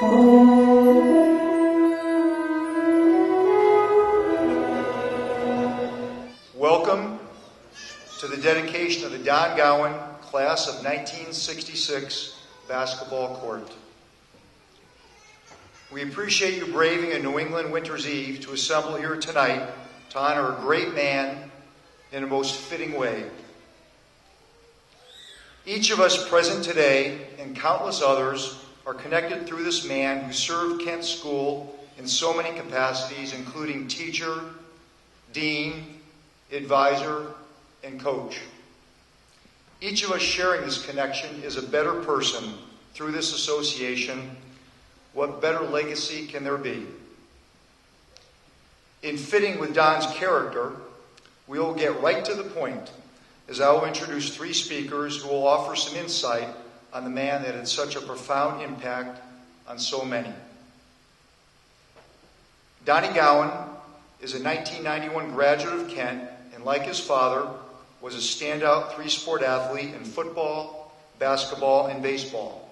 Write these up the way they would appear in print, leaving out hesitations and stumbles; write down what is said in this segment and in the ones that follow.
Welcome to the dedication of the Don Gowan Class of 1966 basketball court. We appreciate you braving a New England winter's eve to assemble here tonight to honor a great man in a most fitting way. Each of us present today and countless others are connected through this man who served Kent School in so many capacities, including teacher, dean, advisor, and coach. Each of us sharing this connection is a better person through this association. What better legacy can there be? In fitting with Don's character, we will get right to the point, as I will introduce three speakers who will offer some insight on the man that had such a profound impact on so many. Donnie Gowan is a 1991 graduate of Kent, and like his father, was a standout three-sport athlete in football, basketball, and baseball.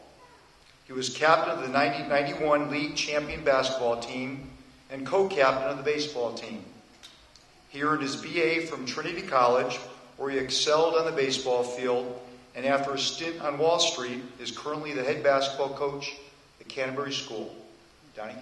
He was captain of the 1991 league champion basketball team and co-captain of the baseball team. He earned his BA from Trinity College, where he excelled on the baseball field, and after a stint on Wall Street, is currently the head basketball coach at Canterbury School. Donnie?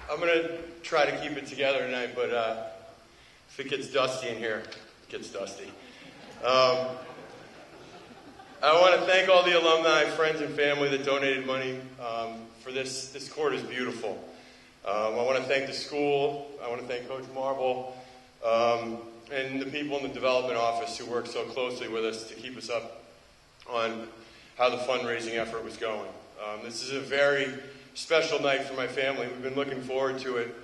I'm going to try to keep it together tonight, but if it gets dusty in here, it gets dusty. I want to thank all the alumni, friends, and family that donated money for this. This court is beautiful. I want to thank the school. I want to thank Coach Marble and the people in the development office who worked so closely with us to keep us up on how the fundraising effort was going. This is a very special night for my family. We've been looking forward to it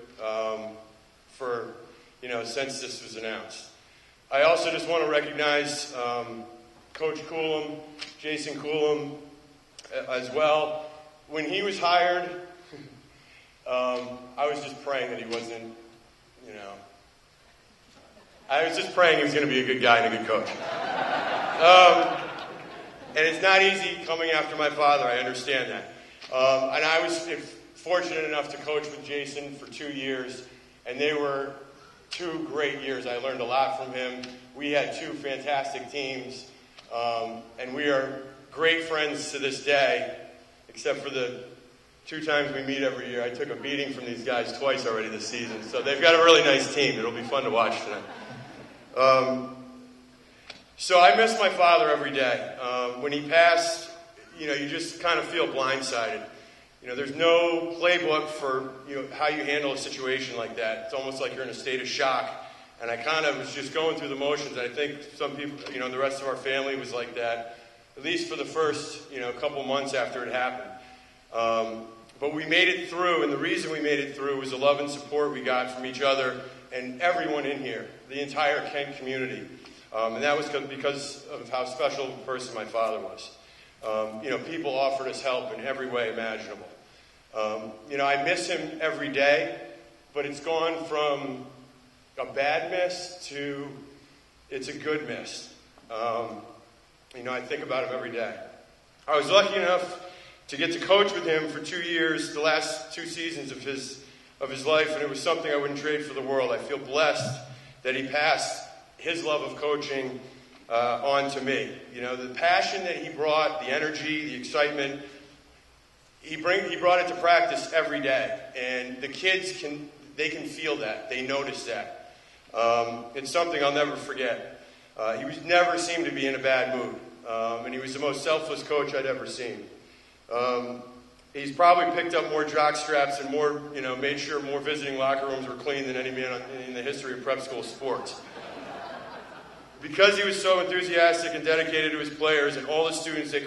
since this was announced. I also just want to recognize Coach Coulomb, Jason Coulomb, as well. When he was hired, I was just praying that he wasn't, I was just praying he was going to be a good guy and a good coach. And it's not easy coming after my father, I understand that. And I was fortunate enough to coach with Jason for 2 years, and they were 2 great years. I learned a lot from him. We had 2 fantastic teams, and we are great friends to this day, except for the 2 times we meet every year. I took a beating from these guys twice already this season, so they've got a really nice team. It'll be fun to watch tonight. So I miss my father every day. When he passed, you just kind of feel blindsided. There's no playbook for how you handle a situation like that. It's almost like you're in a state of shock. And I kind of was just going through the motions. I think some people, the rest of our family was like that, at least for the first, couple months after it happened. But we made it through, and the reason we made it through was the love and support we got from each other and everyone in here, the entire Kent community. And that was because of how special a person my father was. People offered us help in every way imaginable. I miss him every day, but it's gone from a bad miss to it's a good miss. I think about him every day. I was lucky enough to get to coach with him for 2 years, the last 2 seasons of his life, and it was something I wouldn't trade for the world. I feel blessed that he passed his love of coaching on to me. The passion that he brought, the energy, the excitement, he brought it to practice every day. And the kids can feel that. They notice that. It's something I'll never forget. He never seemed to be in a bad mood. And he was the most selfless coach I'd ever seen. He's probably picked up more jock straps and made sure more visiting locker rooms were clean than any man in the history of prep school sports. Because he was so enthusiastic and dedicated to his players and all the students at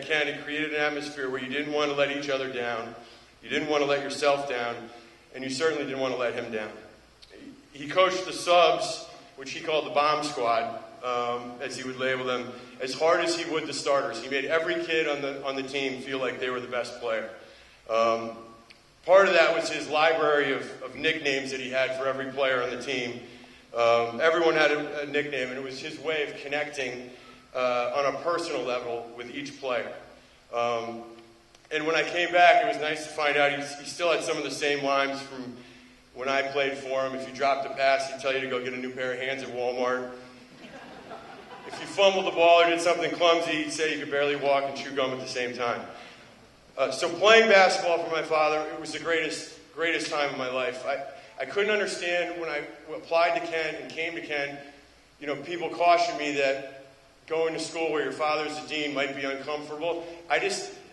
Kent, it created an atmosphere where you didn't want to let each other down, you didn't want to let yourself down, and you certainly didn't want to let him down. He coached the subs, which he called the bomb squad, as he would label them, as hard as he would the starters. He made every kid on the team feel like they were the best player. Part of that was his library of nicknames that he had for every player on the team. Everyone had a nickname, and it was his way of connecting on a personal level with each player. And when I came back, it was nice to find out he still had some of the same lines from when I played for him. If you dropped a pass, he'd tell you to go get a new pair of hands at Walmart. If you fumbled the ball or did something clumsy, he'd say you could barely walk and chew gum at the same time. So playing basketball for my father, it was the greatest time of my life. I couldn't understand when I applied to Kent and came to Kent, people cautioned me that going to school where your father's the dean might be uncomfortable.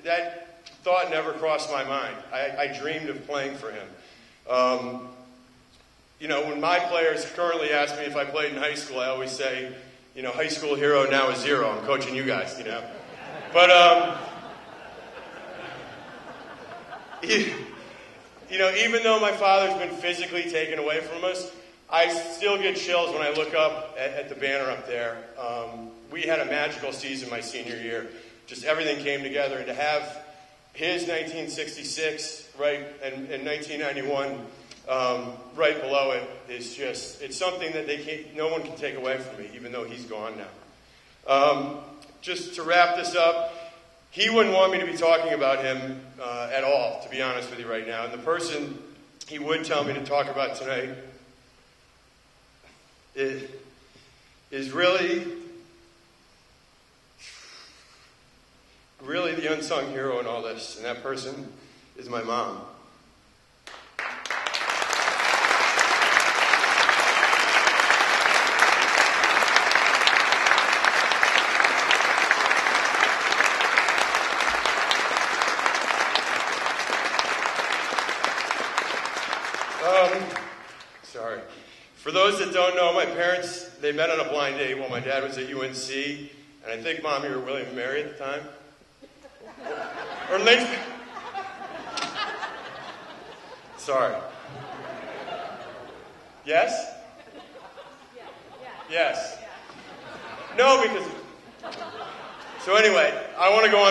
That thought never crossed my mind. I dreamed of playing for him. When my players currently ask me if I played in high school, I always say, high school hero now is zero. I'm coaching you guys, But, even though my father's been physically taken away from us, I still get chills when I look up at the banner up there. We had a magical season my senior year. Just everything came together, and to have his 1966 right and 1991 right below it is it's something that no one can take away from me, even though he's gone now. Just to wrap this up, he wouldn't want me to be talking about him at all, to be honest with you right now. And the person he would tell me to talk about tonight is really the unsung hero in all this, and that person is my mom. Sorry. For those that don't know, my parents, they met on a blind date while my dad was at UNC, and I think, Mom, you were William and Mary at the time? Or Lynch. Sorry. Yes? Yes. No, because. So anyway, I want to go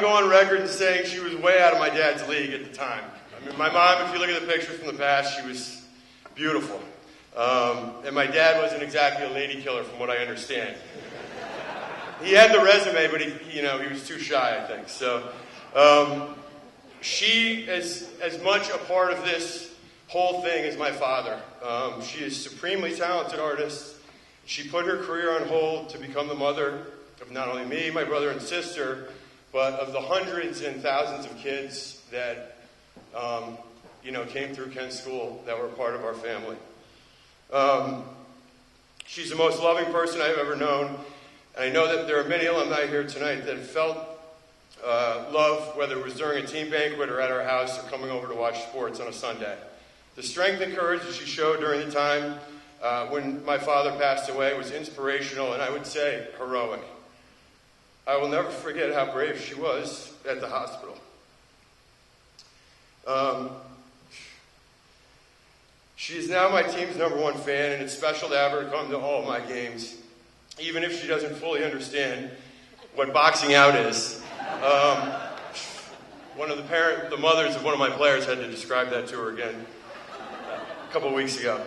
on record in saying she was way out of my dad's league at the time. I mean, my mom, if you look at the pictures from the past, she was beautiful. And my dad wasn't exactly a lady killer, from what I understand. He had the resume, but he was too shy, I think. So she is as much a part of this whole thing as my father. She is a supremely talented artist. She put her career on hold to become the mother of not only me, my brother and sister, but of the hundreds and thousands of kids that came through Kent's school that were part of our family. She's the most loving person I've ever known. And I know that there are many alumni here tonight that felt love, whether it was during a team banquet or at our house or coming over to watch sports on a Sunday. The strength and courage that she showed during the time when my father passed away was inspirational and I would say heroic. I will never forget how brave she was at the hospital. She is now my team's #1 fan, and it's special to have her come to all of my games, even if she doesn't fully understand what boxing out is. The mothers of one of my players had to describe that to her again a couple of weeks ago.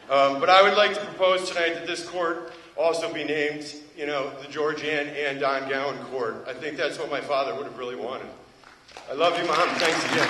But I would like to propose tonight that this court also be named, the Georgianne and Don Gowan Court. I think that's what my father would have really wanted. I love you, Mom. Thanks again.